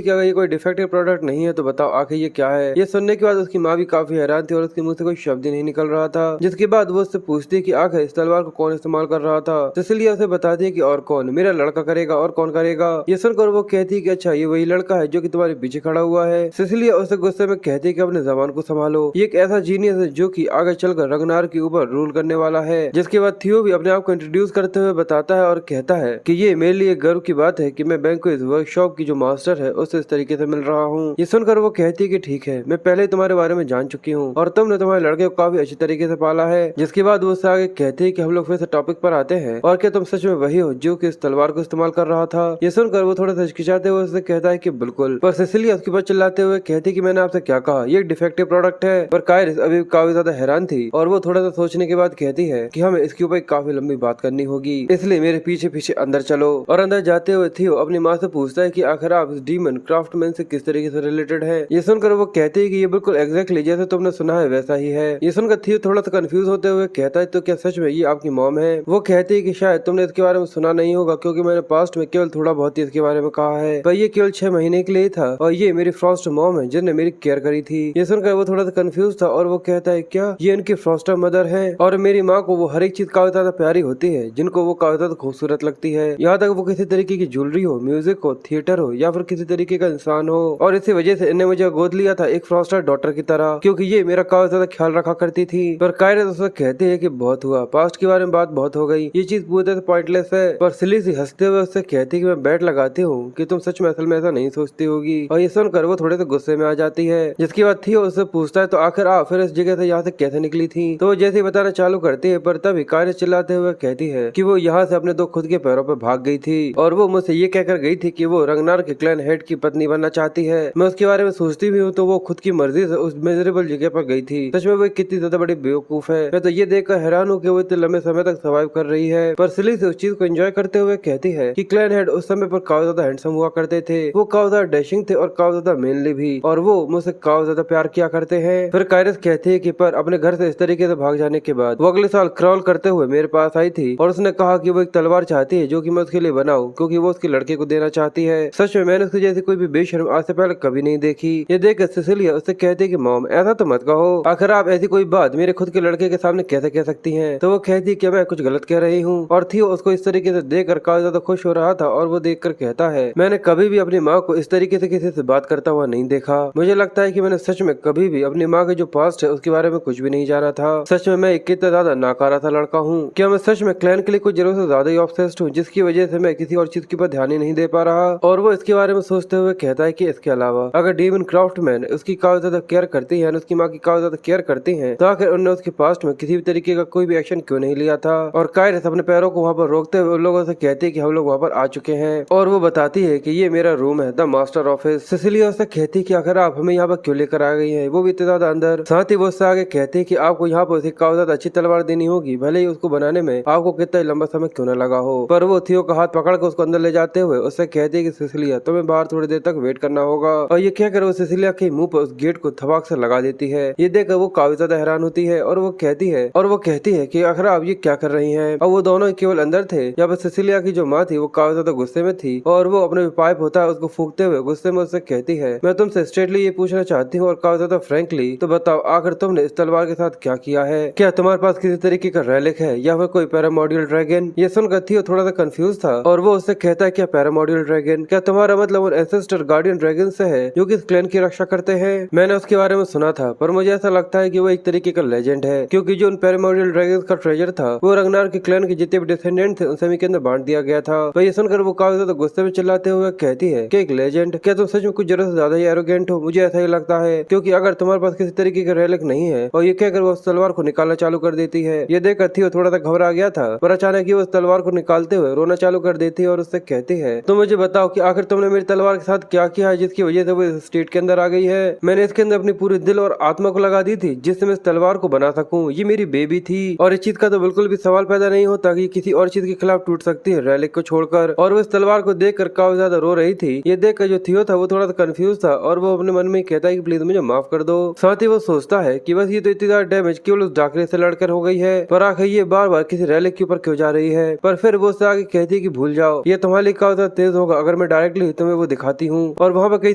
क्या अगर ये कोई डिफेक्टिव प्रोडक्ट नहीं है तो बताओ आखिर ये क्या है। ये सुनने के बाद उसकी माँ भी काफी हैरान थी और उसके मुंह से कोई शब्द ही नहीं निकल रहा था। जिसके बाद वो उससे पूछती कि आखिर इस तलवार को कौन इस्तेमाल कर रहा था। सिसिलिया उसे बताती है कि और कौन, मेरा लड़का करेगा और कौन करेगा। ये सुनकर वो कहती है कि अच्छा ये वही लड़का है जो कि तुम्हारे पीछे खड़ा हुआ है। सिसिलिया उसे गुस्से में कहती है कि अपने जबान को संभालो, ये एक ऐसा जीनियस है जो कि आगे चलकर रगनार के ऊपर रूल करने वाला है। जिसके बाद थियो भी अपने आप को इंट्रोड्यूस करते हुए बताता है और कहता है कि ये मेरे लिए गर्व की बात है कि मैं बैंक को इस वर्कशॉप की जो मास्टर है उससे इस तरीके से मिल रहा हूँ। ये सुनकर वो कहती है कि ठीक है, मैं पहले तुम्हारे बारे में जान चुकी हूँ और तुमने तुम्हारे लड़के को काफी अच्छी तरीके से पाला है। जिसके बाद वो उससे आगे कहती है कि हम लोग फिर से टॉपिक पर आते हैं और क्या तुम सच में वही हो जो कि इस तलवार को इस्तेमाल कर रहा था। ये सुनकर वो थोड़ा सा हिचकिचाते हुए उससे कहता है कि बिल्कुल, पर सिसिलिया उसके ऊपर चिल्लाते हुए कहती कि मैंने आपसे क्या कहा, ये एक डिफेक्टिव प्रोडक्ट है। पर काइरिस अभी काफी ज्यादा हैरान थी और वो थोड़ा सा सोचने के बाद कहती है कि हमें इसके ऊपर काफी लंबी बात करनी होगी, इसलिए मेरे पीछे पीछे अंदर चलो। और अंदर जाते हुए थियो अपनी माँ से पूछता है कि आखिर आप इस डीमन क्राफ्टमैन से किस तरीके से रिलेटेड है। ये सुनकर वो कहते हैं कि ये बिल्कुल एग्जैक्टली जैसे तुमने सुना है वैसा ही है। ये सुनकर थियो थोड़ा सा कंफ्यूज होते हुए कहता है तो क्या सच में ये आपकी मॉम है। वो कहती है कि शायद तुमने इसके बारे में सुना नहीं होगा क्योंकि मैंने पास्ट में केवल थोड़ा बहुत ही इसके बारे में कहा है, पर ये केवल 6 महीने के लिए था और ये मेरी फ्रॉस्ट मॉम है जिसने मेरी केयर करी थी। ये सुनकर वो थोड़ा सा कंफ्यूज था और वो कहता है क्या ये इनकी फ्रॉस्टर मदर है। और मेरी माँ को वो हर एक चीज काफी ज्यादा प्यारी होती है जिनको वो काफी ज्यादा खूबसूरत लगती है, यहाँ तक वो किसी तरीके की ज्वेलरी हो, म्यूजिक हो, थिएटर हो या फिर किसी तरीके का इंसान हो। और इसी वजह से इन्हें मुझे गोद लिया था एक फ्रॉस्टर डॉटर की तरह, क्योंकि ये मेरा काफी ज्यादा ख्याल रखा करती थी। पर कायरस उससे कहते हैं कि बहुत हुआ, पास्ट के बारे में बात बहुत हो गई, ये चीज पूरी तरह पॉइंटलेस है। पर सिली हंसते हुए उससे कहती है कि मैं बैट लगाती हूँ कि तुम सच में असल में ऐसा नहीं सोचती होगी। और ये सुनकर वो थोड़े से गुस्से में आ जाती है। जिसकी बात थी उससे पूछता है तो आखिर आप फिर इस जगह से यहाँ से कैसे निकली थी। तो वो जैसे ही बताना चालू करती है पर तभी कायरस चिल्लाते हुए कहती है कि वो यहाँ से अपने 2 खुद के पैरों पर भाग गई थी और वो मुझसे ये कहकर गई थी कि वो रंगनार के क्लैन हेड की पत्नी बनना चाहती है। मैं उसके बारे में सोचती भी हूँ तो वो खुद की मर्जी से उस मेजरेबल जगह पर गई थी। सच में वो कितनी ज्यादा बड़ी बेवकूफ है। मैं तो ये देखकर हैरान हूँ कि वो इतने लंबे समय तक सर्वाइव कर रही है। पर सिली से उस चीज को एंजॉय करते हुए कहती है कि क्लैन हेड उस समय पर काफी ज्यादा हैंडसम हुआ करते थे, वो काफी ज्यादा डैशिंग थे और काफी ज्यादा मेनली भी, और वो मुझसे काफी ज्यादा प्यार किया करते हैं। फिर कायरस कहती है कि पर अपने घर से इस तरीके से भाग जाने के बाद वो अगले साल क्रॉल करते हुए मेरे पास आई थी और उसने कहा कि वो एक तलवार चाहती है जो कि मैं उसके लिए बनाऊं क्योंकि वो उसके लड़के को देना चाहती है। सच में मैंने उसकी जैसी कोई भी बेशर्म आज से पहले कभी नहीं देखी। ये देखकर सिसिलिया उससे कहती है कि मॉम ऐसा तो मत कहो, आखिर आप ऐसी कोई बात मेरे खुद के लड़के के सामने कैसे कह सकती हैं। तो वो कहती है कि मैं कुछ गलत कह रही हूँ। और थियो उसको इस तरीके से देखकर काफी ज्यादा खुश हो रहा था और वो देखकर कहता है मैंने कभी भी अपनी माँ को इस तरीके से किसी से बात करता हुआ नहीं देखा। मुझे लगता है कि मैंने सच में कभी भी अपनी माँ के जो पास्ट है उसके बारे में कुछ भी नहीं जाना था। सच में मैं कितना ज्यादा नाकारा था लड़का हूँ। क्या मैं सच में क्लैन के लिए कुछ जरूर से ज्यादा ही ऑब्सेस्ड हूँ जिसकी वजह से मैं किसी और चीज के ऊपर ध्यान ही नहीं दे पा रहा। और वो इसके बारे में सोचते हुए कहता है कि इसके अलावा अगर डीमन क्राफ्टमैन उसकी काफी ज्यादा केयर करती है, उसकी माँ की काफी ज्यादा केयर करती है, तो आखिर उन्होंने उसके पास्ट में किसी भी तरीके का कोई भी एक्शन क्यों नहीं लिया था। और कायरस अपने पैरों को वहाँ पर रोकते हुए उन लोगों से कहती है कि हम लोग वहाँ पर आ चुके हैं और वो बताती है कि ये मेरा रूम है, द मास्टर ऑफिस। सिसिलिया उससे कहती है कि आखिर आप हमें यहाँ पर क्यों लेकर आ गई है, वो भी इतने ज्यादा अंदर। साथ ही वो उससे आगे कहती है कि आपको यहाँ पर उसे काफी ज्यादा अच्छी तलवार देनी होगी, भले ही उसको बनाने में आपको कितना लंबा समय क्यों न लगा हो। पर वो थियो का हाथ पकड़ कर उसको अंदर ले जाते हुए उससे कहती है कि सिसिलिया तुम्हें बाहर थोड़ी देर तक वेट करना होगा। और ये कहकर वो सिसिलिया के मुंह पर उस गेट को थवाक से लगा देती है। ये देखकर वो काफी ज्यादा हैरान होती है और वो कहती है कि आखिर आप ये क्या कर रही हैं। और वो दोनों केवल अंदर थे। यहाँ पर सिसिलिया की जो माँ थी वो काफी ज्यादा गुस्से में थी और वो अपने पाइप होता है उसको फूकते हुए गुस्से में उससे कहती है मैं तुमसे स्ट्रेटली ये पूछना चाहती हूँ और काफी ज्यादा फ्रेंकली, तो बताओ आखिर तुमने इस तलवार के साथ क्या किया है। क्या तुम्हारे पास किसी तरीके का रेलिक है या फिर कोई पैरामोडियल ड्रैगन। ये सुनकर थियो थोड़ा सा कंफ्यूज था और वो उससे कहता है क्या पैरामोडियल ड्रैगन, क्या तुम्हारा मतलब उन एंसेस्टर गार्डियन ड्रैगन से है जो कि इस क्लैन की रक्षा करते हैं। मैंने उसके बारे में सुना था पर मुझे ऐसा लगता है कि वो एक तरीके का लेजेंड है क्योंकि जो उन पैरामोडियल ड्रैगन का ट्रेजर था वो रंगनार के क्लैन के जितने भी डिसेंडेंट थे उन सभी के अंदर बांट दिया गया था। तो ये सुनकर वो काफी ज्यादा गुस्से में चिल्लाते हुए कहती है कि एक लेजेंड, क्या तुम सच में कुछ जरूरत से ज्यादा ही एरोगेंट हो। मुझे ऐसा ही लगता है क्योंकि अगर तुम्हारे पास किसी तरीके का रेलिक नहीं है। और ये कहकर वो उस तलवार को निकालना चालू कर देती है। ये देखकर थियो थोड़ा सा घबरा गया था पर अचानक ही वो उस तलवार को निकालते हुए रोना चालू कर देती है और उससे कहती है तो मुझे बताओ कि आखिर तुमने मेरी तलवार के साथ क्या किया है जिसकी वजह से वो इस स्टेट के अंदर आ गई है। मैंने इसके अंदर अपनी पूरी दिल और आत्मा को लगा दी थी जिससे मैं इस तलवार को बना सकूं। ये मेरी बेबी थी और इस चीज का तो बिल्कुल भी सवाल पैदा नहीं होता कि किसी और चीज के खिलाफ टूट सकती है रेलिक को छोड़कर। और वो इस तलवार को देखकर काफी ज्यादा रो रही थी। ये देखकर जो थियो था वो थोड़ा सा कंफ्यूज था और वो अपने मन में कहता है कि प्लीज मुझे माफ कर दो। साथ ही वो सोचता है कि बस ये तो इतनी ज्यादा डैमेज केवल उस डाकरे से लड़कर हो गई है पर आखिर ये बार बार किसी रेलिक के ऊपर क्यों जा रही है। पर फिर वो उससे आगे कहती है कि भूल जाओ, ये तुम्हारे लिए काफी ज्यादा तेज होगा अगर मैं डायरेक्टली तुम्हें वो दिखा उठाती हूँ और वहाँ पर कई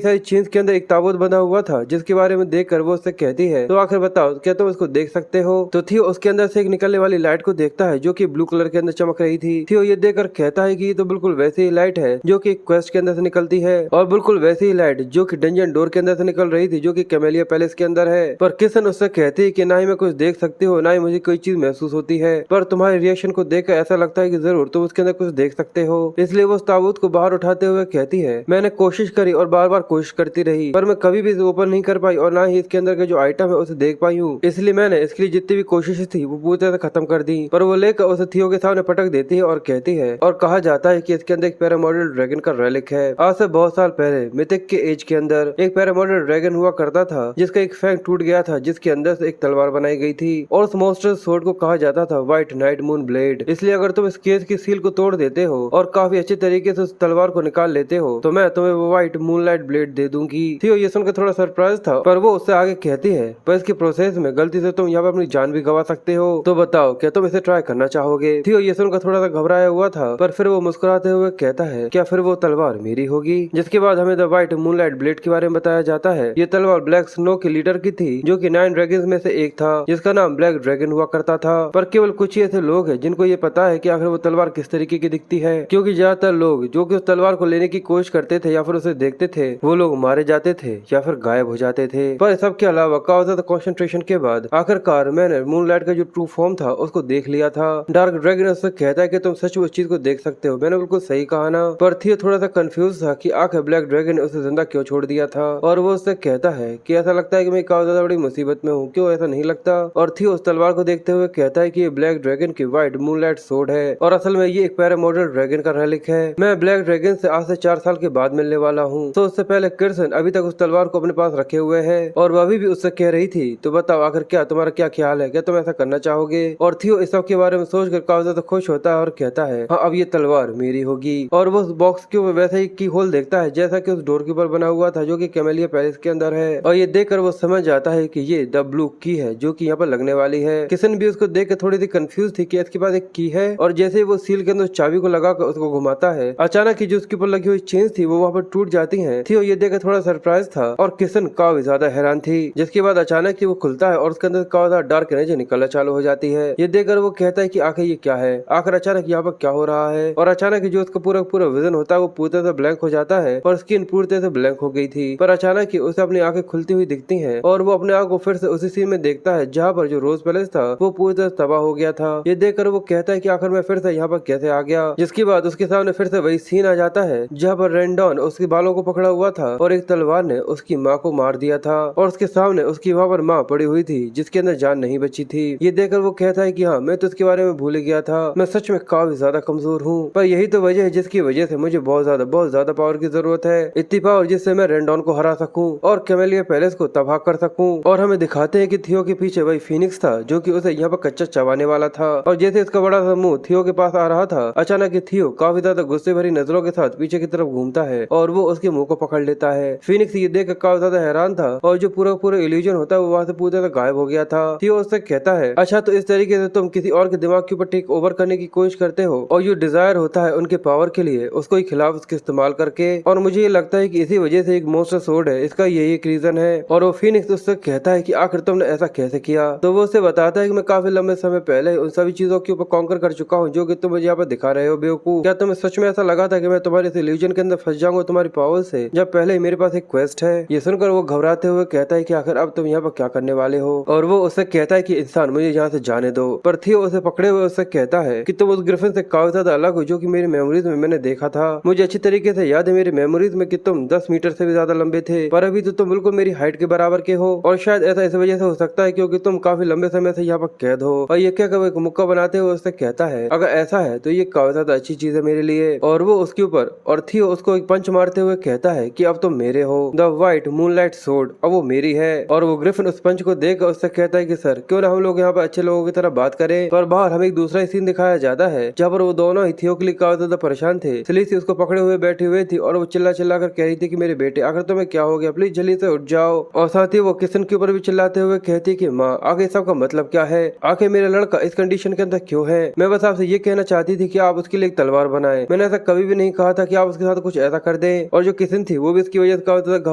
सारी चेन्स के अंदर एक ताबूत बना हुआ था जिसके बारे में देखकर वो उससे कहती है, तो आखिर बताओ क्या तुम उसको देख सकते हो? तो थियो उसके अंदर से एक निकलने वाली लाइट को देखता है जो कि ब्लू कलर के अंदर चमक रही थी। थियो ये देखकर कहता है कि ये तो बिल्कुल वैसी ही लाइट है जो कि क्वेस्ट के अंदर से निकलती है और बिल्कुल वैसी ही लाइट जो कि डंजन डोर के अंदर से निकल रही थी जो कि कैमेलिया पैलेस के अंदर है। पर किसन उससे कहती है कि ना ही मैं कुछ देख सकती हूँ ना ही मुझे कोई चीज महसूस होती है, पर तुम्हारे रिएक्शन को देखकर ऐसा लगता है कि जरूर तुम उसके अंदर कुछ देख सकते हो। इसलिए वो उस ताबूत को बाहर उठाते हुए कहती है, मैंने कोशिश करी और बार बार कोशिश करती रही पर मैं कभी भी इसे ओपन नहीं कर पाई और ना ही इसके अंदर के जो आइटम है उसे देख पाई हूँ। इसलिए मैंने इसके लिए जितनी भी कोशिशें थी वो पूरी तरह से खत्म कर दी। पर वो लेकर उसे थियो के सामने पटक देती है और कहती है, और कहा जाता है कि इसके अंदर एक पैरामॉडल ड्रैगन का रेलिक है। आज से बहुत साल पहले मिथिक के एज के अंदर एक पैरामॉडल ड्रैगन हुआ करता था जिसका एक फैंग टूट गया था जिसके अंदर से एक तलवार बनाई गई थी और उस मॉन्स्टर सोर्ड को कहा जाता था व्हाइट नाइट मून ब्लेड। इसलिए अगर तुम इस केस की सील को तोड़ देते हो और काफी अच्छे तरीके से उस तलवार को निकाल लेते हो तो मैं तुम्हें वो व्हाइट मूनलाइट ब्लेड दे दूंगी। थियो ये सुनकर थोड़ा सरप्राइज था पर वो उससे आगे कहती है, पर इसके प्रोसेस में गलती से तुम यहाँ पर अपनी जान भी गवा सकते हो, तो बताओ क्या तुम इसे ट्राई करना चाहोगे? थियो ये सुनकर थोड़ा सा घबराया हुआ था पर फिर वो मुस्कुराते हुए कहता है, क्या फिर वो तलवार मेरी होगी? जिसके बाद हमें द व्हाइट मूनलाइट ब्लेड के बारे में बताया जाता है। ये तलवार ब्लैक स्नो के लीडर की थी जो कि 9 ड्रैगन्स में से एक था जिसका नाम ब्लैक ड्रैगन हुआ करता था। पर केवल कुछ ही ऐसे लोग हैं जिनको ये पता है कि आखिर वो तलवार किस तरीके की दिखती है, क्योंकि ज्यादातर लोग जो कि उस तलवार को लेने की कोशिश करते थे या फिर उसे देखते थे वो लोग मारे जाते थे या फिर गायब हो जाते थे। पर सबके अलावा काफी ज्यादा कंसंट्रेशन के बाद आखिरकार मैंने मूनलाइट का जो ट्रू फॉर्म था उसको देख लिया था। डार्क ड्रैगन उससे कहता है कि तुम सच उस चीज को देख सकते हो। मैंने बिल्कुल सही कहा ना? पर थियो थोड़ा सा कंफ्यूज था कि आखिर ब्लैक ड्रैगन ने उसे जिंदा क्यों छोड़ दिया था और वो उससे कहता है कि ऐसा लगता है कि मैं काफी ज्यादा बड़ी मुसीबत में हूँ, क्यों ऐसा नहीं लगता? और थियो उस तलवार को देखते हुए कहता है कि ये ब्लैक ड्रैगन की व्हाइट मूनलाइट सोर्ड है और असल में ये एक पैरामॉडल ड्रैगन का रेलिक है। मैं ब्लैक ड्रैगन से आज से 4 साल के बाद मिलने वाला हूँ। तो उससे पहले किर्सन अभी तक उस तलवार को अपने पास रखे हुए है और वह अभी भी उससे कह रही थी, तो बताओ आखिर क्या तुम्हारा क्या ख्याल है, क्या तुम ऐसा करना चाहोगे? और थियो इस सब के बारे में सोचकर काफी ज्यादा खुश होता है और कहता है, हाँ अब ये तलवार मेरी होगी। और वो उस बॉक्स के ऊपर वैसे ही की होल देखता है जैसा कि उस डोर के ऊपर बना हुआ था जो कि कैमेलिया पैलेस के अंदर है और ये देखकर वो समझ जाता है कि ये द ब्लू की है जो कि यहाँ पर लगने वाली है। किसन भी उसको देख कर थोड़ी सी कंफ्यूज थी कि इसके पास एक की है और जैसे वो सील के अंदर चाबी को लगाकर उसको घुमाता है अचानक ही जो उसके ऊपर लगी हुई चेन्स थी वो वहाँ पर टूट जाती है। थियो ये देखकर थोड़ा सरप्राइज था और किसन काफी ज्यादा हैरान थी। जिसके बाद अचानक ही वो खुलता है और उसके अंदर काफी ज्यादा डार्क एनर्जी निकलना चालू हो जाती है। ये देखकर वो कहता है कि आखिर ये क्या है, आखिर अचानक यहाँ पर क्या हो रहा है? और अचानक ही जो उसका पूरा पूरा विजन होता है वो पूरी तरह से ब्लैंक हो जाता है और स्किन पूरी तरह से ब्लैंक हो गई थी। पर अचानक ही उसे अपनी आंखें खुलती हुई दिखती हैं और वो अपने आप को फिर से उसी सीन में देखता है जहाँ पर जो रोज पैलेस था वो पूरी तरह तबाह हो गया था। ये देखकर वो कहता है कि आखिर मैं फिर से यहाँ पर कैसे आ गया? जिसके बाद उसके सामने फिर से वही सीन आ जाता है जहाँ पर रेंडॉन उसके बालों को पकड़ा हुआ था और एक तलवार ने उसकी माँ को मार दिया था और उसके सामने उसकी वहाँ पर माँ पड़ी हुई थी जिसके अंदर जान नहीं बची थी। ये देखकर वो कहता है कि हाँ मैं तो इसके बारे में भूल गया था, मैं सच में काफी ज्यादा कमजोर हूँ, पर यही तो वजह है जिसकी वजह से मुझे बहुत ज्यादा पावर की जरूरत है, इतनी पावर जिससे मैं रेंडॉन को हरा सकूं और कैमेलिया पैलेस को तबाह कर सकूं। और हमें दिखाते हैं कि थियो के पीछे वही फीनिक्स था जो कि उसे यहाँ पर कच्चा चबाने वाला था और जैसे इसका बड़ा सा मुंह थियो के पास आ रहा था अचानक ही थियो काफी ज्यादा गुस्से भरी नजरों के साथ पीछे की तरफ घूमता है और वो उसके मुंह को पकड़ लेता है। फीनिक्स ये देख कर काफी ज्यादा हैरान था और जो पूरा पूरा इल्यूजन होता है वो वहाँ से पूरी तरह गायब हो गया था। थियो उससे कहता है, अच्छा तो इस तरीके से तुम किसी और के दिमाग के ऊपर टेक ओवर करने की कोशिश करते हो और जो डिजायर होता है उनके पावर के लिए उसको ही खिलाफ उसके इस्तेमाल करके, और मुझे ये लगता है कि इसी वजह से एक मॉन्स्टर सोर्ड है, इसका यही एक रीजन है। और वो फीनिक्स उससे कहता है कि आखिर तुमने ऐसा कैसे किया? तो वो उसे बताता है कि मैं काफी लंबे समय पहले उन सभी चीजों के ऊपर कॉन्कर कर चुका हूँ जो कि तुम मुझे यहाँ पर दिखा रहे हो बेवकूफ। क्या तुम्हें सच में ऐसा लगा था कि मैं तुम्हारे इस इल्यूजन के अंदर फंस जाऊंगा तुम्हारी पावर से, जब पहले ही मेरे पास एक क्वेस्ट है? ये सुनकर वो घबराते हुए कहता है कि आखिर अब तुम यहाँ पर क्या करने वाले हो? और वो उससे कहता है कि इंसान मुझे यहाँ से जाने दो। पर थियो उसे पकड़े हुए उससे कहता है कि तुम उस ग्रिफिन से काफी ज्यादा अलग हो जो कि मेरी मेमोरीज में मैंने देखा था। मुझे अच्छी तरीके से याद है मेरी मेमोरीज में कि तुम 10 मीटर से भी ज्यादा लंबे थे, पर अभी तो तुम बिल्कुल मेरी हाइट के बराबर के हो। और शायद ऐसा इस वजह से हो सकता है क्योंकि तुम काफी लंबे समय से यहाँ पर कैद हो। और ये क्या एक मुक्का बनाते हुए उससे कहता है, अगर ऐसा है तो ये काफी ज्यादा अच्छी चीज है मेरे लिए। और वो उसके ऊपर और थियो उसको एक पंच मारते हुए कहता है कि अब तुम मेरे हो, द व्हाइट मूनलाइट सोर्ड अब वो मेरी है। और वो ग्रिफिन उस पंच को देख उससे कहता है कि सर क्यों ना हम लोग यहाँ पर अच्छे लोगों की तरह बात करें। पर बाहर हमें एक दूसरा सीन दिखाया जाता है जहाँ पर वो दोनों ही थियो के लिए काफी ज्यादा परेशान थे। सलीसी उसको पकड़े हुए बैठी हुई थी और वो चिल्ला चिल्ला कर कह रही थी कि मेरे बेटे आखिर तुम्हें क्या हो गया, प्लीज जल्दी से उठ जाओ। और साथ ही वो किशन के ऊपर भी चिल्लाते हुए कहती कि माँ आगे सबका मतलब क्या है, आखिर मेरा लड़का इस कंडीशन के अंदर क्यों है? मैं बस आपसे ये कहना चाहती थी कि आप उसके लिए एक तलवार बनाए, मैंने ऐसा कभी भी नहीं कहा था कि आप उसके साथ कुछ ऐसा कर कर दे। और जो किसन थी वो भी इसकी वजह से काफी ज्यादा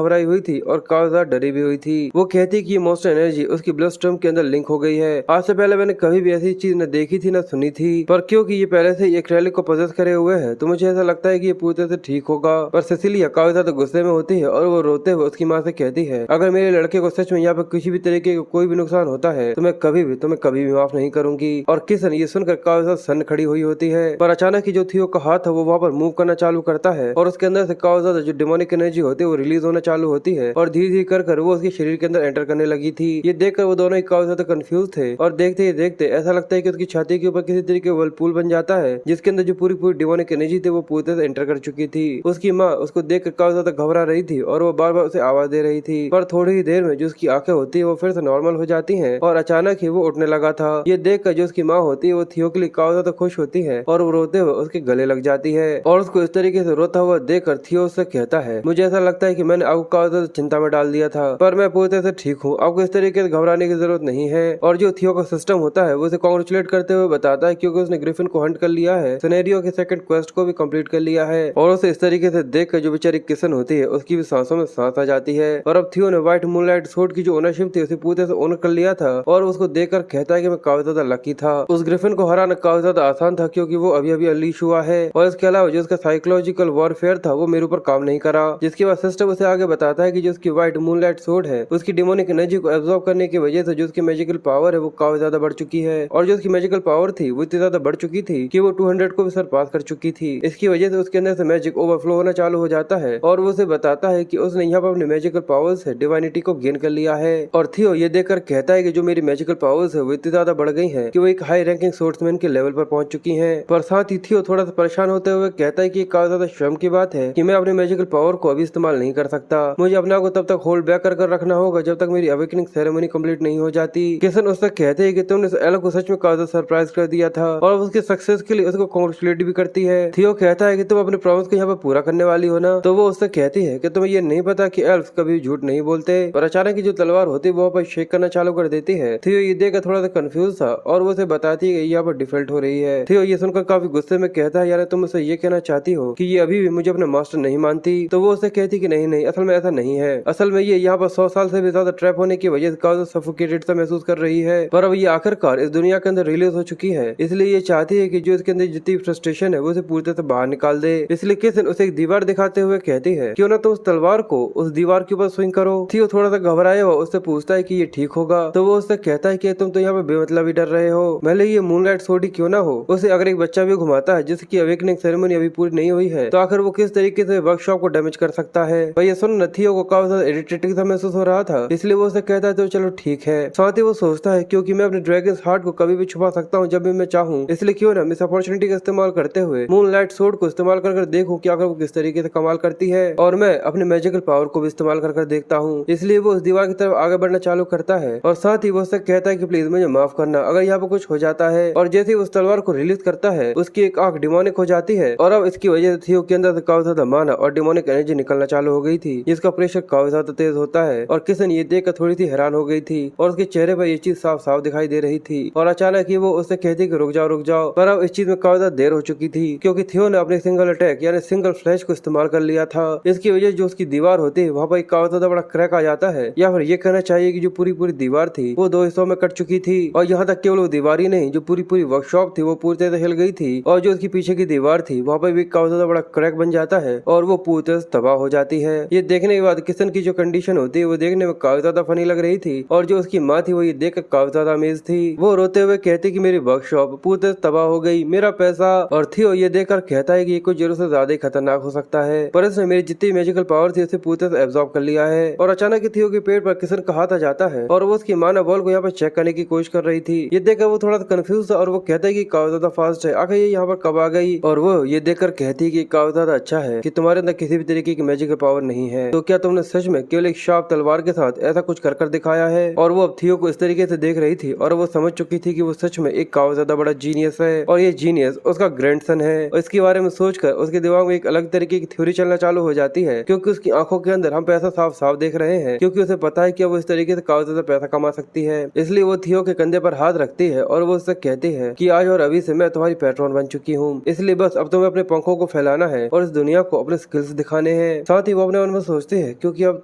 घबराई हुई थी और काफी ज्यादा डरी भी हुई थी। वो कहती कि मॉन्स्टर एनर्जी उसकी ब्लड स्ट्रीम के अंदर लिंक हो गई है। आज से पहले मैंने कभी भी ऐसी चीज न देखी थी न सुनी थी, पर क्योंकि ये पहले से एक रैली को पोजेस करे हुए है तो मुझे ऐसा लगता है कि ये पूरी तरह से ठीक होगा। पर सिसिलिया काफी ज्यादा गुस्से में होती है और वो रोते हुए उसकी माँ से कहती है, अगर मेरे लड़के को सच में यहाँ पर किसी भी तरीके का कोई भी नुकसान होता है तो मैं तुम्हें कभी भी माफ नहीं करूंगी। और किसन ये सुनकर काफी ज्यादा सन्न खड़ी हुई होती है। पर अचानक ही जो थियो का हाथ है वो वहाँ पर मूव करना चालू करता है और उसके अंदर से काफी ज्यादा जो डिमोनिक एनर्जी होती है वो रिलीज होना चालू होती है और धीरे धीरे कर वो उसके शरीर के अंदर एंटर करने लगी थी। ये देखकर वो दोनों ही काफी ज्यादा कंफ्यूज थे और देखते ही देखते ऐसा लगता है कि उसकी छाती के ऊपर किसी तरीके का वर्लपूल बन जाता है जिसके अंदर जो पूरी पूरी डिमोनिक एनर्जी थी वो पूरी तरह से एंटर कर चुकी थी। उसकी माँ उसको देखकर काफी ज्यादा घबरा रही थी और वो बार बार उसे आवाज दे रही थी, पर थोड़ी ही देर में जो उसकी आंखें होती है वो फिर से नॉर्मल हो जाती हैं और अचानक ही वो उठने लगा था। ये देखकर जो उसकी माँ होती है वो थियो के लिए काफी ज्यादा खुश होती है और वो रोते हुए उसके गले लग जाती है और उसको इस तरीके से रोता हुआ देखकर थियो उससे कहता है, मुझे ऐसा लगता है कि मैंने आपको काफी ज्यादा चिंता में डाल दिया था, पर मैं पूरी तरह से ठीक हूँ, आपको इस तरीके से घबराने की जरूरत नहीं है। और जो थियो का सिस्टम होता है वो उसे कांग्रेचुलेट करते हुए बताता है क्योंकि उसने ग्रिफिन को हंट कर लिया है, सिनेरियो के सेकंड क्वेस्ट को भी कंप्लीट कर लिया है। और उसे इस तरीके से देखकर जो बेचारी किसन होती है उसकी भी सांसों में सांस आ जाती है। और अब थियो ने व्हाइट मूनलाइट सूट की जो ओनरशिप थी उसे पूरी तरह से ओनर कर लिया था और उसको देखकर कहता है कि मैं काफी ज्यादा लकी था। उस ग्रिफिन को हराना काफी ज्यादा आसान था क्योंकि वो अभी अभी अनलीश हुआ है और इसके अलावा जो उसका साइकोलॉजिकल वॉरफेयर था वो मेरे ऊपर काम नहीं करा। जिसके बाद सिस्टम उसे आगे बताता है कि जो उसकी व्हाइट मूनलाइट सूट है उसकी डिमोनिक एनर्जी को एब्जॉर्ब करने की वजह से जो उसकी मैजिकल पावर है वो काफी ज्यादा बढ़ चुकी है और जो उसकी मैजिकल पावर थी वो इतनी ज्यादा बढ़ चुकी थी कि वो 200 को भी सरपास कर चुकी थी। इसकी वजह से उसके अंदर से मैजिक ओवरफ्लो होना चालू हो जाता है और वो उसे बताता है कि उसने यहाँ पर अपनी मैजिकल पावर्स से डिवाइनिटी को गेन कर लिया है। और थियो ये देखकर कहता है कि जो मेरी मैजिकल पावर्स है वो इतनी ज्यादा बढ़ गई है कि वो एक हाई रैंकिंग सोर्समैन के लेवल पर पहुंच चुकी है। पर साथ ही थियो थोड़ा सा परेशान होते हुए कहता है कि काफी ज्यादा शर्म की बात है कि मैं अपनी मैजिकल पावर को अभी इस्तेमाल नहीं कर सकता, मुझे अपने आप को तब तक होल्ड बैक कर रखना होगा जब तक मेरी अवेकनिंग सेरेमनी कंप्लीट नहीं हो जाती। किसन उससे कहते हैं कि तुमने एला को सच में काफी ज्यादा सरप्राइज कर दिया था और उसके सक्सेस के लिए उसको कांग्रेचुलेट भी करती है। थियो कहता है कि तुम अपने प्रॉमिस को यहाँ पर पूरा करने वाली हो ना, तो वो उससे कहती है कि तुम्हें ये नहीं पता कि एल्फ्स कभी झूठ नहीं बोलते। पर अचानक जो तलवार होती है वो पर शेक करना चालू कर देती है। थियो ये देखकर थोड़ा सा कंफ्यूज था और वो उसे बताती है कि यहाँ पर डिफॉल्ट हो रही है। थियो ये सुनकर काफी गुस्से में कहता है, यार तुम मुझसे ये कहना चाहती हो कि ये अभी भी मुझे अपना मास्टर नहीं मानती। तो वो उसे कहती कि नहीं नहीं, असल में ऐसा नहीं है, असल में ये यहाँ पर 100 साल से भी ज्यादा ट्रैप होने की वजह से काफी सफोकेटेड सा महसूस कर रही है, पर अब ये आखिरकार इस दुनिया के अंदर रिलीज हो चुकी है, इसलिए ये चाहती है कि जो इसके अंदर जितनी फ्रस्ट्रेशन है वो उसे पूरी तरह से बाहर निकाल दे। इसलिए किसन उसे एक दीवार दिखाते हुए कहती है, क्यों ना तो उस तलवार को उस दीवार के ऊपर स्विंग करो। थियो थोड़ा सा घबराया हुआ उससे पूछता है कि ये ठीक होगा, तो वो उससे कहता है कि तुम तो यहाँ पे बेमतलब ही डर रहे हो, भले ये मूनलाइट सोडी क्यों ना हो। उसे अगर एक बच्चा भी घुमाता है जिसकी अवेकनिंग सेरेमनी अभी पूरी नहीं हुई है तो आखिर वो किस तरीके से वर्कशॉप को डैमेज कर सकता है। पर ये सुन थियो को काफी ज्यादा इरिटेटिंग सा महसूस हो रहा था, इसलिए वो उसे कहता है तो चलो ठीक है। साथ ही वो सोचता है क्योंकि मैं अपने ड्रैगन हार्ट को कभी भी छुपा सकता हूँ जब भी मैं चाहूँ, इसलिए क्यों ना इस अपॉर्चुनिटी का इस्तेमाल करते हुए मूनलाइट सोड को इस्तेमाल कर देखूं कि आखिर वो किस तरीके से कमाल करती है और मैं अपने मैजिकल पावर को भी इस्तेमाल कर देखता हूँ। इसलिए वो उस दीवार की तरफ आगे बढ़ना चालू करता है और साथ ही वो उससे कहता है कि प्लीज मुझे माफ करना अगर यहाँ पर कुछ हो जाता है। और जैसे ही उस तलवार को रिलीज करता है उसकी एक आंख डिमोनिक हो जाती है और अब इसकी वजह से थियो के अंदर से काफी ज्यादा माना और डिमोनिक एनर्जी निकलना चालू हो गई थी, जिसका प्रेशर काफी ज्यादा तेज होता है। और किसन ये देखकर थोड़ी सी हैरान हो गई थी और उसके चेहरे पर ये चीज साफ साफ दिखाई दे रही थी और अचानक ही वो उससे कहती कि रुक जाओ, पर अब इस चीज में काफी ज्यादा देर हो चुकी थी क्योंकि थियो ने अपने सिंगल अटैक यानी सिंगल फ्लैश को इस्तेमाल कर लिया था। इसकी वजह जो उसकी दीवार होती है वहाँ पर काफी ज्यादा बड़ा क्रैक आ जाता है, या फिर ये कहना चाहिए कि जो पूरी पूरी दीवार थी वो 2 हिस्सों में कट चुकी थी। और यहाँ तक केवल वो दीवार ही नहीं, जो पूरी पूरी वर्कशॉप थी वो पूरी तरह से हिल गई थी और जो उसकी पीछे की दीवार थी वहाँ पर भी काफी ज्यादा बड़ा क्रैक बन जाता है और वो पूरी तरह से तबाह हो जाती है। ये देखने के बाद किसन की जो कंडीशन होती है वो देखने में काफी ज्यादा फनी लग रही थी और जो उसकी माँ थी वो ये देख कर काफी ज्यादा अमेज थी। वो रोते हुए कहती कि मेरी वर्कशॉप पूरी तरह तबाह हो गई, मेरा पैसा। और थियो ये देखकर कहता है कि ये कुछ जरूर से ज्यादा ही खतरनाक हो सकता है, पर इसने मेरी जितनी मैजिकल पावर थी उसे पूरी तरह से एब्जॉर्ब कर लिया है। और अचानक थियो के पेट पर किसन का हाथ आ जाता है और वो उसकी माँ ना बॉल को यहाँ पर चेक करने की कोशिश कर रही थी। ये देखकर वो थोड़ा सा कंफ्यूज था और वो कहता है कि काफी ज्यादा फास्ट है, आखिर ये यहाँ पर कब आ गई। और वो ये देखकर कहती है कि काफी ज्यादा अच्छा है कि तुम्हारे अंदर किसी भी तरीके की मैजिकल पावर नहीं है, तो क्या तुमने सच में केवल एक शार्प तलवार के साथ ऐसा कुछ कर दिखाया है। और वो अब थियो को इस तरीके से देख रही थी और वो समझ चुकी थी कि वो सच में एक काफी ज्यादा बड़ा जीनियस है और ये जीनियस उसका ग्रैंडसन है। और इसके बारे में सोचकर उसके दिमाग में एक अलग तरीके की थ्योरी चलना चालू हो जाती है क्योंकि उसकी आंखों के अंदर हम पैसा साफ साफ देख रहे हैं, क्योंकि उसे पता है कि वो इस तरीके से काफी ज्यादा पैसा कमा सकती है। इसलिए वो थियो के कंधे पर हाथ रखती है और वो उससे कहती है कि आज और अभी से मैं तुम्हारी पैट्रॉन बन चुकी हूँ, इसलिए बस अब तुम्हें अपने पंखों को फैलाना है और इस दुनिया को अपने स्किल्स दिखाने हैं। साथ ही वो अपने मन में सोचती है क्योंकि अब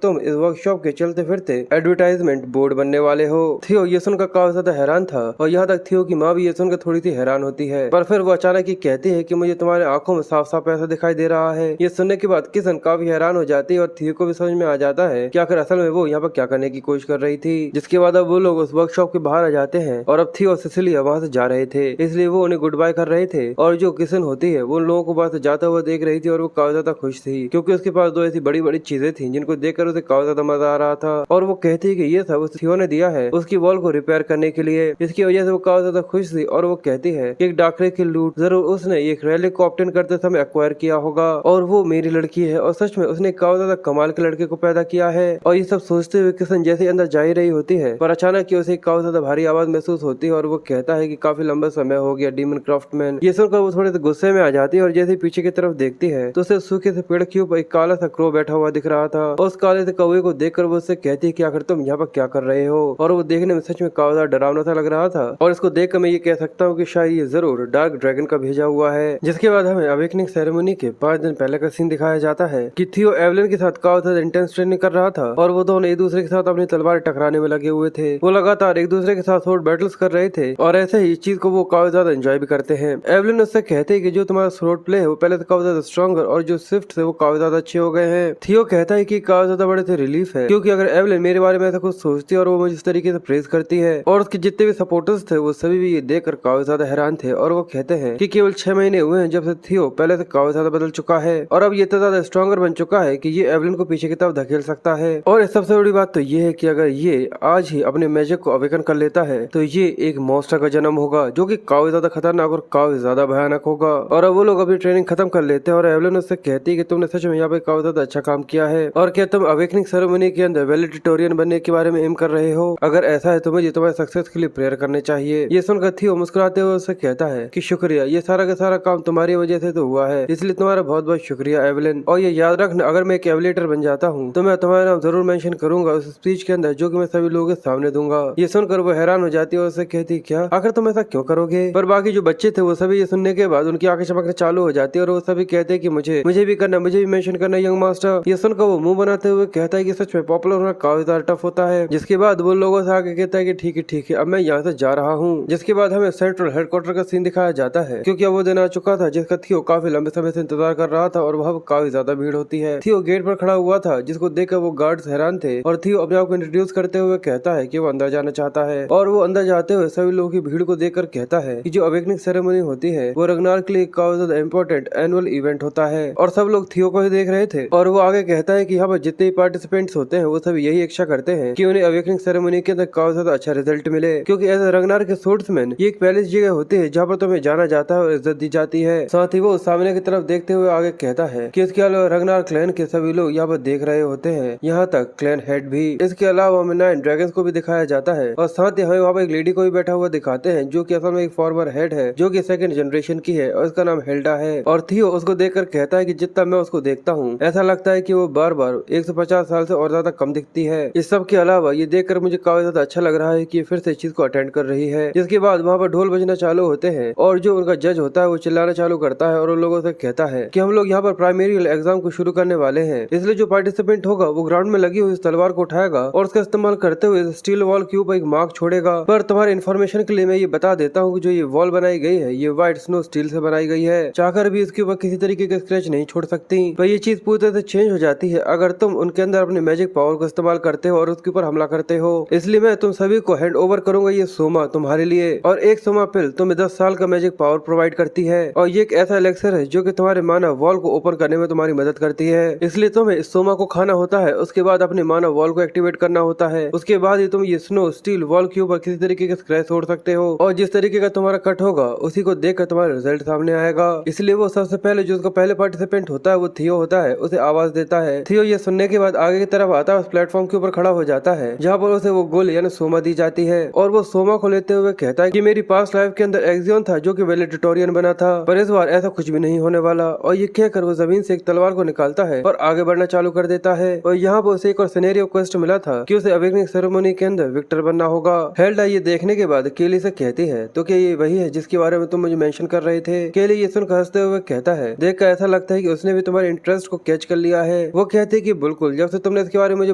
तुम इस वर्कशॉप के चलते फिरते एडवर्टाइजमेंट बोर्ड बनने वाले हो। थियो ये सुनकर काफी ज्यादा हैरान था और यहाँ तक थियो की माँ भी ये सुनकर थोड़ी सी हैरान होती है, पर फिर वो अचानक ही कहती है कि मुझे तुम्हारे आंखों में साफ साफ ऐसा दिखाई दे रहा है। ये सुनने के बाद किसन काफी हैरान हो जाती है और थियो को भी समझ में आ जाता है कि आखिर असल में वो यहाँ पर क्या करने की कोशिश कर रही थी। जिसके बाद अब वो लोग उस वर्कशॉप के बाहर आ जाते हैं और अब थियो और सिसिलिया वहाँ से जा रहे थे, इसलिए वो उन्हें गुड बाय कर रहे थे। और जो किसन होती है वो उन लोगों को वहाँ से जाता हुआ देख रही थी और वो काफी ज्यादा खुश थी क्योंकि उसके पास दो ऐसी बड़ी बड़ी चीजें थी जिनको देखकर उसे काफी ज्यादा मजा आ रहा था। और वो कहती है कि ये सब उस थियो ने दिया है उसकी वॉल को रिपेयर करने के लिए, इसकी वजह से वो काफी ज्यादा खुश थी। और वो कहती है कि एक डाकरे की लूट जरूर उसने एक रैली को ऑब्टेन करते समय एक्वायर किया होगा और वो मेरी लड़की है और सच में उसने काफी ज्यादा कमाल के लड़के को पैदा किया है। और ये सब सोचते हुए किसन जैसे अंदर जा ही रही होती है पर अचानक ही उसे काफी ज्यादा भारी आवाज महसूस होती है और वो कहता है कि काफी लंबा समय हो गया डीमन क्राफ्टमैन। ये सुनकर वो थोड़े से गुस्से में आ जाती है और जैसे पीछे की तरफ देखती है तो उसे सूखे से पेड़ के ऊपर एक काला सा क्रो बैठा हुआ दिख रहा था। उस काले से कौवे को देखकर वो उससे कहती है कि आखिर तुम यहाँ पर क्या कर रहे हो। और वो देखने में सच में काफी ज्यादा डरावना सा लग रहा था और इसको देखकर मैं ये कह सकता हूँ कि शायद ये जरूर डार्क ड्रैगन का भेजा हुआ है। जिसके बाद हमें अवेकनिंग सेरेमनी के 5 दिन पहले का सीन दिखाया जाता है कि थियो एवलिन के साथ काफी ज्यादा इंटेंस ट्रेनिंग कर रहा था और वो दोनों एक दूसरे के साथ अपनी तलवार टकराने में लगे हुए थे। वो लगातार एक दूसरे के साथ स्वॉर्ड बैटल्स कर रहे थे और ऐसे ही इस चीज को वो काफी ज्यादा एंजॉय भी करते हैं। एवलिन उससे कहते हैं कि जो तुम्हारा स्वॉर्ड प्ले है वो पहले से काफी ज्यादा स्ट्रॉन्गर और जो स्विफ्ट से वो काफी ज्यादा अच्छे हो गए हैं। थियो कहता है कि काफी ज्यादा बड़े से रिलीफ है क्योंकि अगर एवलिन मेरे बारे में ऐसा कुछ सोचती है और वो मुझे इस तरीके से प्रेज करती है। और उसके जितने भी सपोर्टर्स थे वो सभी भी ये देखकर काफी ज्यादा हैरान थे और वो कहते हैं कि केवल 6 महीने हुए हैं जब से थियो पहले से काफी ज्यादा बदल चुका है और अब ये इतना ज्यादा स्ट्रॉन्गर बन चुका है कि ये एवलिन को पीछे की तरफ धकेल सकता है। और इस सबसे बड़ी बात तो ये है कि अगर ये आज ही अपने मैजिक को अवेकन कर लेता है तो ये एक मॉन्स्टर का जन्म होगा जो कि काफी ज्यादा खतरनाक और काफी ज्यादा भयानक होगा। और अब वो लोग अपनी ट्रेनिंग खत्म कर लेते हैं और एवलिन उससे कहती है कि तुमने सच में यहाँ पे काफी ज्यादा अच्छा काम किया है और क्या तुम अवेकनिंग सेरेमनी के अंदर वैलेडिटोरियन बनने के बारे में एम कर रहे हो। अगर ऐसा है तो मुझे तुम्हारे सक्सेस के लिए प्रेयर करने चाहिए। ये सुनकर थियो मुस्कुराते हुए उससे कहता है कि शुक्रिया, ये सारा का सारा काम तुम्हारी वजह से तो हुआ है, इसलिए तुम्हारा बहुत बहुत शुक्रिया एवलिन। और ये याद रखना अगर मैं एक एवलेटर बन जाता हूँ तो मैं तुम्हारा नाम जरूर मेंशन करूंगा उस स्पीच के अंदर जो कि मैं सभी लोगों के सामने दूंगा। ये सुनकर वो हैरान हो जाती है और उससे कहती क्या आखिर तुम ऐसा क्यों करोगे। पर बाकी जो बच्चे थे वो सभी ये सुनने के बाद उनकी आंखें चमकना चालू हो जाती है और वो सभी कहते हैं कि मुझे भी करना, मुझे भी मेंशन करना यंग मास्टर। ये सुनकर वो मुंह बनाते हुए कहता है कि सच में पॉपुलर होना काफी ज्यादा टफ होता है। जिसके बाद वो लोगों से आगे कहता है कि ठीक है अब मैं यहाँ से जा रहा हूँ। जिसके बाद हमें सेंट्रल हेडक्वार्टर का सीन दिखाया जाता है क्योंकि अब वो दिन आ चुका था जिसका थियो काफी लंबे समय से इंतजार कर रहा था और वहाँ काफी ज्यादा भीड़ होती है। थियो गेट पर खड़ा हुआ था जिसको देखकर वो गार्ड्स हैरान थे और थियो अपने आप को इंट्रोड्यूस करते हुए कहता है कि वो अंदर जाना चाहता है। और वो अंदर जाते हुए सभी लोगों की भीड़ को देखकर कहता है कि जो अवेकनिंग सेरेमनी होती है वो रग्नार के लिए काफी ज्यादा इम्पोर्टेंट एनुअल इवेंट होता है। और सब लोग थियो को ही देख रहे थे और वो आगे कहता है कि यहाँ पर जितने भी पार्टिसिपेंट्स होते हैं वो सभी यही इच्छा करते हैं कि उन्हें अवेकनिंग सेरेमनी के अंदर काफी ज्यादा अच्छा रिजल्ट मिले क्योंकि एज रग्नार के सोर्ड्समैन ये एक पहली जगह होती है जहाँ पर तुम्हें जाना जाता है और इज्जत दी जाती है। साथ ही वो सामने की तरफ देखते हुए आगे कहता है कि इसके अलावा रग्नार क्लैन के सभी लोग यहाँ पर देख रहे होते हैं, यहाँ तक क्लैन हेड भी। इसके अलावा हमें 9 ड्रैगन्स को भी दिखाया जाता है और साथ ही हमें वहाँ पर एक लेडी को भी बैठा हुआ दिखाते हैं जो कि असल में एक फॉर्मर हेड है जो कि 2nd जनरेशन की है और उसका नाम हेल्डा है। और थियो उसको देखकर कहता है कि जितना मैं उसको देखता हूँ ऐसा लगता है कि वो बार बार 150 साल से और ज्यादा कम दिखती है। इस सब के अलावा ये देखकर मुझे काफी ज्यादा अच्छा लग रहा है कि फिर से इस चीज को अटेंड कर रही है। जिसके बाद वहाँ पर ढोल बजना चालू होते हैं और जो उनका जज होता है वो चिल्लाना चालू करता है और उन लोगों से कहता है कि हम लोग यहाँ पर प्राइमरी एग्जाम को शुरू करने वाले हैं, इसलिए जो पार्टिसिपेंट होगा वो ग्राउंड में लगी हुई इस तलवार को उठाएगा और उसका इस्तेमाल करते हुए स्टील वॉल के ऊपर एक मार्क छोड़ेगा। पर तुम्हारे इन्फॉर्मेशन के लिए मैं ये बता देता हूँ कि जो ये वॉल बनाई गई है ये व्हाइट स्नो स्टील से बनाई गई है, चाहकर भी इसके ऊपर किसी तरीके का स्क्रैच नहीं छोड़ सकती। पर ये चीज पूरी तरह से चेंज हो जाती है अगर तुम उनके अंदर अपने मैजिक पावर को इस्तेमाल करते हो और उसके ऊपर हमला करते हो। इसलिए मैं तुम सभी को हैंड ओवर करूंगा ये सोमा तुम्हारे लिए। और एक सोमा पिल तुम्हें 10 साल का मैजिक पावर प्रोवाइड करती है और ये एक ऐसा एलेक्सर है जो कि तुम्हारे मानव वॉल को ओपन करने में तुम्हारी मदद करती है। इसलिए तुम्हें इस सोमा को खाना होता है, उसके बाद अपने मानव वॉल को एक्टिवेट करना होता है, उसके बाद ही तुम ये स्नो स्टील वॉल के ऊपर किसी तरीके का स्क्रैच छोड़ सकते हो और जिस तरीके का तुम्हारा कट होगा उसी को देखकर तुम्हारा रिजल्ट सामने आएगा। इसलिए वो सबसे पहले जो उसका पहले पार्टिसिपेंट होता है वो थियो होता है, उसे आवाज देता है। थियो ये सुनने के बाद आगे की तरफ आता है, उस प्लेटफॉर्म के ऊपर खड़ा हो जाता है जहाँ पर उसे वो गोली यानी सोमा दी जाती है और वो सोमा को लेते हुए कहता है कि मेरी पास्ट लाइफ के अंदर एक्सियन था जो कि वैलेडिटोरियन बना था, पर इस बार ऐसा कुछ भी नहीं होने वाला। और ये कहकर वो जमीन से एक तलवार को निकालता है और आगे बढ़ना चालू कर देता है। और यहाँ पर उसे एक और सिनेरियो क्वेस्ट मिला था कि उसे अवेकनिंग सेरेमनी के अंदर विक्टर बनना होगा। हेल्डा ये देखने के बाद केली से कहती है तो क्या ये वही है जिसके बारे में तुम मुझे मेंशन कर रहे थे। केली ये सुनकर हंसते हुए कहता है देखकर ऐसा लगता है है कि उसने भी तुम्हारे इंटरेस्ट को कैच कर लिया है। वो कहती है कि बिल्कुल, जब से तुमने इसके बारे में मुझे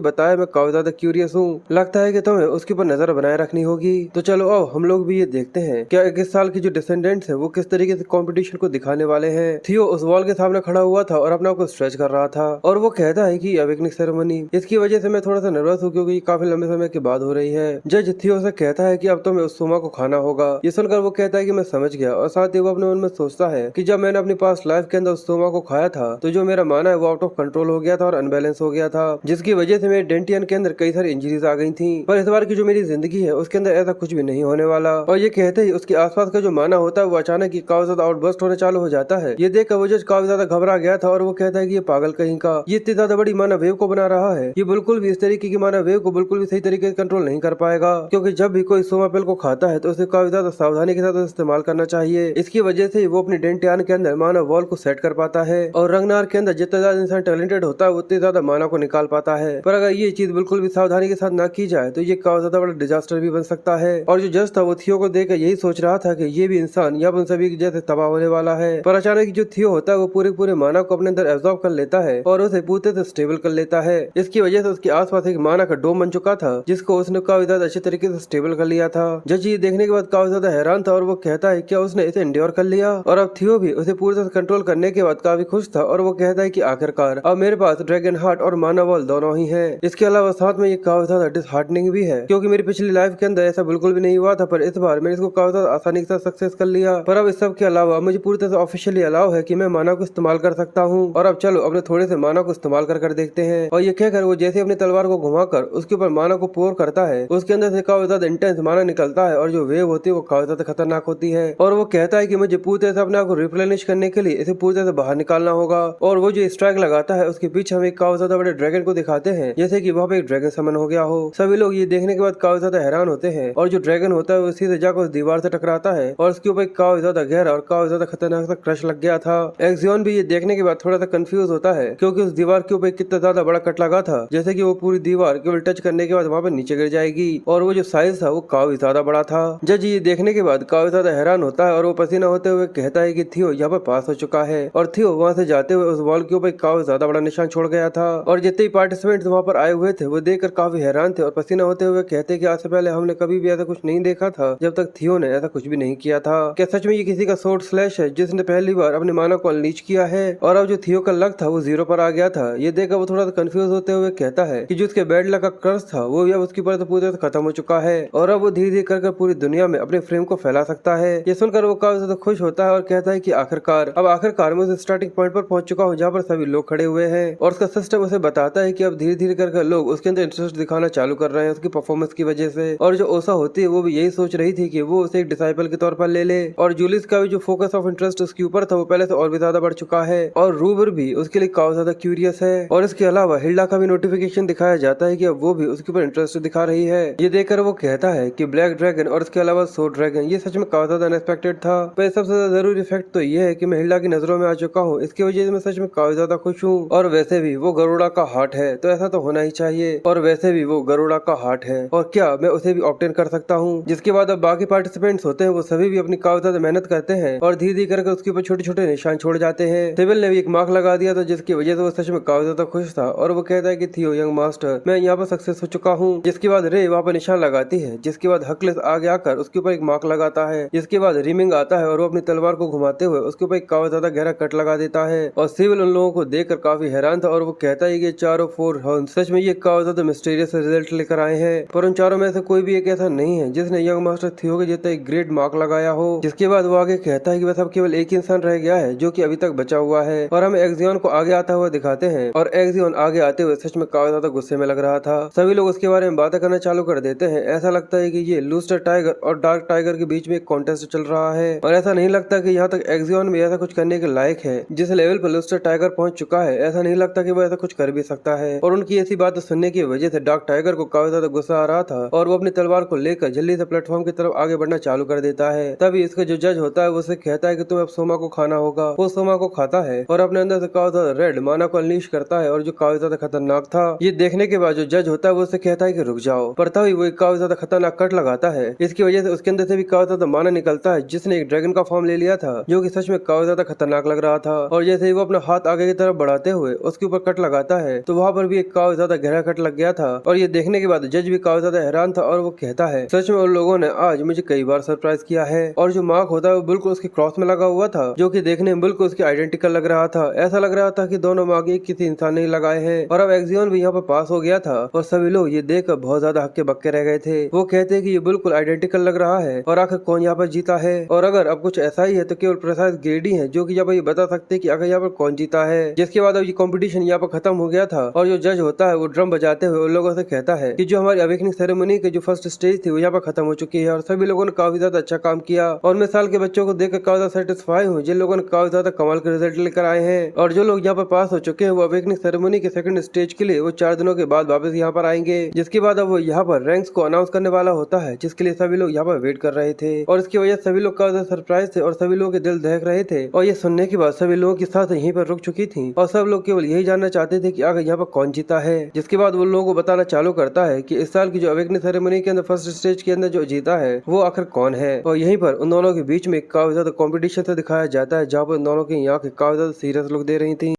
बताया मैं काफी ज्यादा क्यूरियस हूँ, लगता है कि तुम्हें उसके ऊपर नजर बनाए रखनी होगी। तो चलो आओ हम लोग भी ये देखते हैं क्या 21 साल की जो डिसेंडेंट्स है वो किस तरीके से कंपटीशन को दिखाने वाले हैं। थियो उस वॉल के सामने खड़ा हुआ था और अपने आप को स्ट्रेच कर रहा था और वो कहता है कि अवेकनिंग सेरेमनी, इसकी वजह से मैं थोड़ा सा नर्वस हूँ क्योंकि काफी लंबे समय के बाद हो रही है। जज थियो से कहता है कि अब तुम्हें उस सोमा को खाना होगा। ये सुनकर वो कहता है कि मैं समझ गया और साथ ही वो अपने मन में सोचता है कि जब मैंने अपनी पास्ट लाइफ के अंदर उस सोमा को खाया था तो जो मेरा माना है वो आउट ऑफ कंट्रोल हो गया था और अनबैलेंस हो गया था, जिसकी वजह से मेरे डेंटियन के अंदर कई सारी इंजरीज आ गई थी। पर इस बार की जो मेरी जिंदगी है उसके अंदर ऐसा कुछ भी नहीं होने वाला। और ये कहते ही उसके आसपास का जो माना होता है वो अचानक ही काफी ज्यादा आउटबर्स्ट होने चालू हो जाता है। ये देखकर वो जज काफी ज्यादा घबरा गया था और वो कहता है कि ये पागल कहीं का, ये इतनी ज्यादा बड़ी माना वेव को बना रहा है, ये बिल्कुल भी इस तरीके की माना वेव को बिल्कुल भी सही तरीके से कंट्रोल नहीं कर पाएगा, क्योंकि जब भी कोई सोमा पिल को खाता है तो उसे काफी ज्यादा सावधानी के साथ इस्तेमाल करना चाहिए। इसकी वजह से वो अपनी डेंटियान के अंदर माना वॉल को सेट कर पाता है और रंगनार के अंदर जितना ज्यादा इंसान टैलेंटेड होता है उतनी ज्यादा माना को निकाल पाता है। पर अगर ये चीज बिल्कुल भी सावधानी के साथ ना की जाए तो ये काफी ज्यादा बड़ा डिजास्टर भी बन सकता है। और जो जज था वो थियो को देखकर यही सोच रहा था कि ये भी इंसान या उन सभी की जैसे तबाह होने वाला है। पर अचानक जो थियो होता है वो पूरे माना को अपने अंदर एब्जॉर्ब कर लेता है और उसे पूरे से स्टेबल कर लेता है। इसकी वजह से उसके आसपास एक माना का डोम बन चुका था जिसको उसने काफी ज्यादा अच्छे तरीके से स्टेबल कर लिया था। जज ये देखने के बाद काफी ज्यादा हैरान था और वो कहता है क्या उसने इसे इंड्योर कर लिया। और अब थियो भी उसे पूरी तरह कंट्रोल करने के बाद काफी खुश था और वो कहता है कि आखिरकार अब मेरे पास ड्रैगन हार्ट और माना वॉल दोनों ही है। इसके अलावा साथ में ये काफी ज्यादा डिसहार्टनिंग भी है क्योंकि मेरी पिछली लाइफ के अंदर ऐसा बिल्कुल भी नहीं हुआ था, पर इस बार मैंने इसको काफी ज्यादा आसानी के साथ सक्सेस कर लिया। पर अब इस सब के अलावा मुझे पूरी तरह से ऑफिशियली अलाउ है कि मैं माना को इस्तेमाल कर सकता हूँ। और अब चलो अपने थोड़े से माना को इस्तेमाल कर देखते हैं। और ये कहकर वो जैसे अपनी तलवार को घुमाकर उसके ऊपर माना को पोर करता है उसके अंदर से काफी ज्यादा इंटेंस माना निकलता है और जो वेव होती है वो काफी ज्यादा खतरनाक होती है। और वो कहता है कि मुझे पूरी तरह से अपने आप को रिप्लेनिश करने के लिए इसे पूरी तरह से बाहर निकालना होगा। और वो जो स्ट्राइक लगाता है उसके पीछे हम एक काफी ज्यादा बड़े ड्रैगन को दिखाते हैं जैसे कि वहाँ पे एक ड्रैगन समन हो गया हो। सभी लोग ये देखने के बाद काफी ज्यादा हैरान होते हैं और जो ड्रैगन होता है वो सीधे जाकर उस दीवार से टकराता है और उसके ऊपर काफी ज्यादा गहरा और काफी ज्यादा खतरनाक सा क्रश लग गया था। एक्सियन भी ये देखने के बाद थोड़ा सा कंफ्यूज होता है क्योंकि उस दीवार के ऊपर कितना ज्यादा बड़ा कट लगा था जैसे कि वो पूरी दीवार केवल टच करने के बाद वहाँ पे नीचे गिर जाएगी और वो जो साइज था वो काफी ज्यादा बड़ा था। जज ये देखने के बाद काफी ज्यादा हैरान होता है और वो पसीना होते हुए कहता है कि थियो यहाँ पर पास हो चुका है। और थियो वहाँ से जाते हुए उस वॉल के ऊपर काफी ज्यादा बड़ा निशान छोड़ गया था और जितने पार्टिसिपेंट्स वहाँ पर आए हुए थे वो देखकर काफी हैरान थे और पसीना होते हुए कहते कि आज से पहले हमने कभी भी ऐसा कुछ नहीं देखा था जब तक थियो ने ऐसा कुछ भी नहीं किया था। क्या सच में ये किसी का सोर्ड स्लैश है जिसने पहली बार अपने माना को अनलीच किया है। और अब जो थियो का लक था वो 0 पर आ गया था। ये देखकर वो थोड़ा सा कंफ्यूज होते हुए कहता है कि जो उसके बैड लक का कर्ज था वो भी अब उसकी पर पूरी तरह खत्म हो चुका है और अब वो धीरे धीरे कर पूरी दुनिया में अपने फ्रेम को फैला सकता है। ये सुनकर वो काफी ज्यादा खुश होता है और कहता है कि आखिरकार मैं उस स्टार्टिंग पॉइंट पर पहुंच चुका हूँ जहाँ पर सभी लोग खड़े हुए हैं। और उसका सिस्टम उसे बताता है कि अब धीरे धीरे कर लोग उसके अंदर इंटरेस्ट दिखाना चालू कर रहे हैं उसकी परफॉर्मेंस की वजह से। और जो ओसा होती है वो भी यही सोच रही थी कि वो उसे एक डिसाइपल के तौर पर ले ले। और जूलिस का भी जो फोकस ऑफ इंटरेस्ट उसके ऊपर था वो पहले से और भी ज्यादा बढ़ चुका है और रूबर भी उसके लिए काफी ज्यादा क्यूरियस है। और इसके अलावा हिल्डा का भी नोटिफिकेशन दिखाया जाता है कि अब वो भी उसके ऊपर इंटरेस्ट दिखा रही है। ये देखकर वो कहता है कि ब्लैक ड्रैगन और इसके अलावा सो ड्रैगन ये सच में काफी ज्यादा अनएक्सपेक्टेड था। पर सबसे ज्यादा जरूरी फैक्ट तो ये है कि मैं हिल्डा की नजरों में आ चुका हूँ, इसकी वजह से मैं सच में काफी ज्यादा खुश हूँ। और वैसे भी वो गरुड़ा का हार्ट है तो ऐसा तो होना ही चाहिए। और वैसे भी वो गरुड़ा का हार्ट है और क्या मैं उसे भी ऑब्टेन कर सकता हूँ। जिसके बाद अब बाकी पार्टिसिपेंट्स होते हैं वो सभी भी अपनी काफी ज्यादा मेहनत करते हैं और धीरे धीरे करके उसके ऊपर छोटे छोटे निशान छोड़ जाते हैं। सिविल ने भी एक मार्क लगा दिया था जिसकी वजह से वो सच में काफी ज्यादा खुश था और वो कहता है कि थियो यंग मास्टर मैं यहाँ पर सक्सेस हो चुका हूँ। जिसके बाद रे वहाँ पर निशान लगाती है जिसके बाद हकलेस आगे आकर उसके ऊपर एक मार्क लगाता है। जिसके बाद रिमिंग आता है और वो अपनी तलवार को घुमाते हुए उसके ऊपर एक काफी ज्यादा गहरा कट लगा देता है। और सिविल उन लोगों को देखकर काफी हैरान था और वो कहता है कि चारों 4 हॉर्न्स सच में ये काफी ज्यादा मिस्टीरियस रिजल्ट लेकर आए हैं। पर उन चारों में से कोई भी एक ऐसा नहीं है जिसने यंग मास्टर थियो के जितना एक ग्रेट मार्क लगाया हो। जिसके बाद वो आगे कहता है कि बस अब केवल एक इंसान रह गया है जो कि अभी तक बचा हुआ है। और हम एक्सियन को आगे आता हुआ दिखाते हैं और एक्सियन आगे आते हुए सच में काफी ज्यादा गुस्से में लग रहा था। सभी लोग उसके बारे में बातें करना चालू कर देते हैं। ऐसा लगता है कि ये लूस्टर टाइगर और डार्क टाइगर के बीच में एक कॉन्टेस्ट चल रहा है और ऐसा नहीं लगता कि यहाँ तक एक्सियन भी ऐसा कुछ करने के लायक है। जिस लेवल पर लूस्टर टाइगर पहुंच चुका है ऐसा नहीं लगता कि वो ऐसा कुछ कर भी सकता है। और उनकी ऐसी बातें सुनने की वजह से डार्क टाइगर को काफी ज्यादा गुस्सा आ रहा था और वो अपनी तलवार को लेकर जल्दी से प्लेटफॉर्म की तरफ आगे बढ़ना चालू कर देता है। तभी इसका जो जज होता है वो उसे कहता है कि तुम्हें अब सोमा को खाना होगा। वो सोमा को खाता है और अपने अंदर से काफी ज्यादा रेड माना को अनलीश करता है और जो काफी ज्यादा खतरनाक था। ये देखने के बाद जो जज होता है वो उसे कहता है कि रुक जाओ, पर तभी वो एक काफी ज्यादा खतरनाक कट लगाता है। इसकी वजह से उसके अंदर से भी काफी ज्यादा माना निकलता है जिसने एक ड्रैगन का फॉर्म ले लिया था जो कि सच में काफी ज्यादा खतरनाक लग रहा था। और जैसे ही वो अपना हाथ आगे की तरफ बढ़ाते हुए उसके ऊपर कट लगाता है तो वहाँ पर भी एक काफी ज्यादा गहरा कट लग गया था। और ये देखने के बाद जज भी काफी ज्यादा हैरान था और वो कहता है, सच में उन लोगों ने आज मुझे कई बार सरप्राइज किया है। और जो मार्क होता है वो बिल्कुल उसके क्रॉस में लगा हुआ था, जो कि देखने में बिल्कुल उसके आइडेंटिकल लग रहा था। ऐसा लग रहा था कि दोनों मार्क एक किसी इंसान ने लगाए हैं। और अब एक्सियन भी यहाँ पर पास हो गया था और सभी लोग ये देखकर बहुत ज्यादा हक्के बक्के रह गए थे। वो कहते हैं कि ये बिल्कुल आइडेंटिकल लग रहा है और आखिर कौन यहाँ पर जीता है। और अगर अब कुछ ऐसा ही है तो केवल प्रसाद ग्रेडी है जो कि यहाँ पर ये बता सकते हैं कि आखिर यहाँ पर कौन जीता है। जिसके बाद अब ये कॉम्पिटिशन यहाँ पर खत्म हो गया था और जो जज होता है वो ड्रम बजाते हुए उन लोगों से कहता है कि जो हमारी अवेकनिंग सेरेमनी की जो फर्स्ट स्टेज थी वो यहाँ पर खत्म हो चुकी है और सभी लोगों ने काफी ज्यादा अच्छा काम किया। और मैं साल के बच्चों को देखकर काफी ज्यादा सेटिस्फाई हूँ जिन लोगों ने काफी ज्यादा कमाल के रिजल्ट लेकर आए हैं। और जो लोग यहाँ पर पास हो चुके हैं वो अवेकनिंग सेरेमनी के सेकंड स्टेज के लिए वो 4 दिनों के बाद वापस यहाँ पर आएंगे। जिसके बाद अब वो यहाँ पर रैंक्स को अनाउंस करने वाला होता है, जिसके लिए सभी लोग यहाँ पर वेट कर रहे थे। और इसकी वजह सभी लोग काफी ज्यादा सरप्राइज थे और सभी लोगों के दिल दहक रहे थे। और ये सुनने के बाद सभी लोगों की सांसें यहीं पर रुक चुकी थी और सब लोग केवल यही जानना चाहते थे कि आगे यहाँ पर कौन जीता है। जिसके बाद वो लोगों को बताना चालू करता है कि इस साल की जो अवेकनिंग सेरेमनी के अंदर फर्स्ट स्टेज के अंदर जो जीता है वो आखिर कौन है। और यहीं पर उन दोनों के बीच में काफी ज्यादा कॉम्पिटिशन से दिखाया जाता है जहाँ पर उन दोनों की आंखें काफी ज्यादा सीरियस लुक दे रही थी।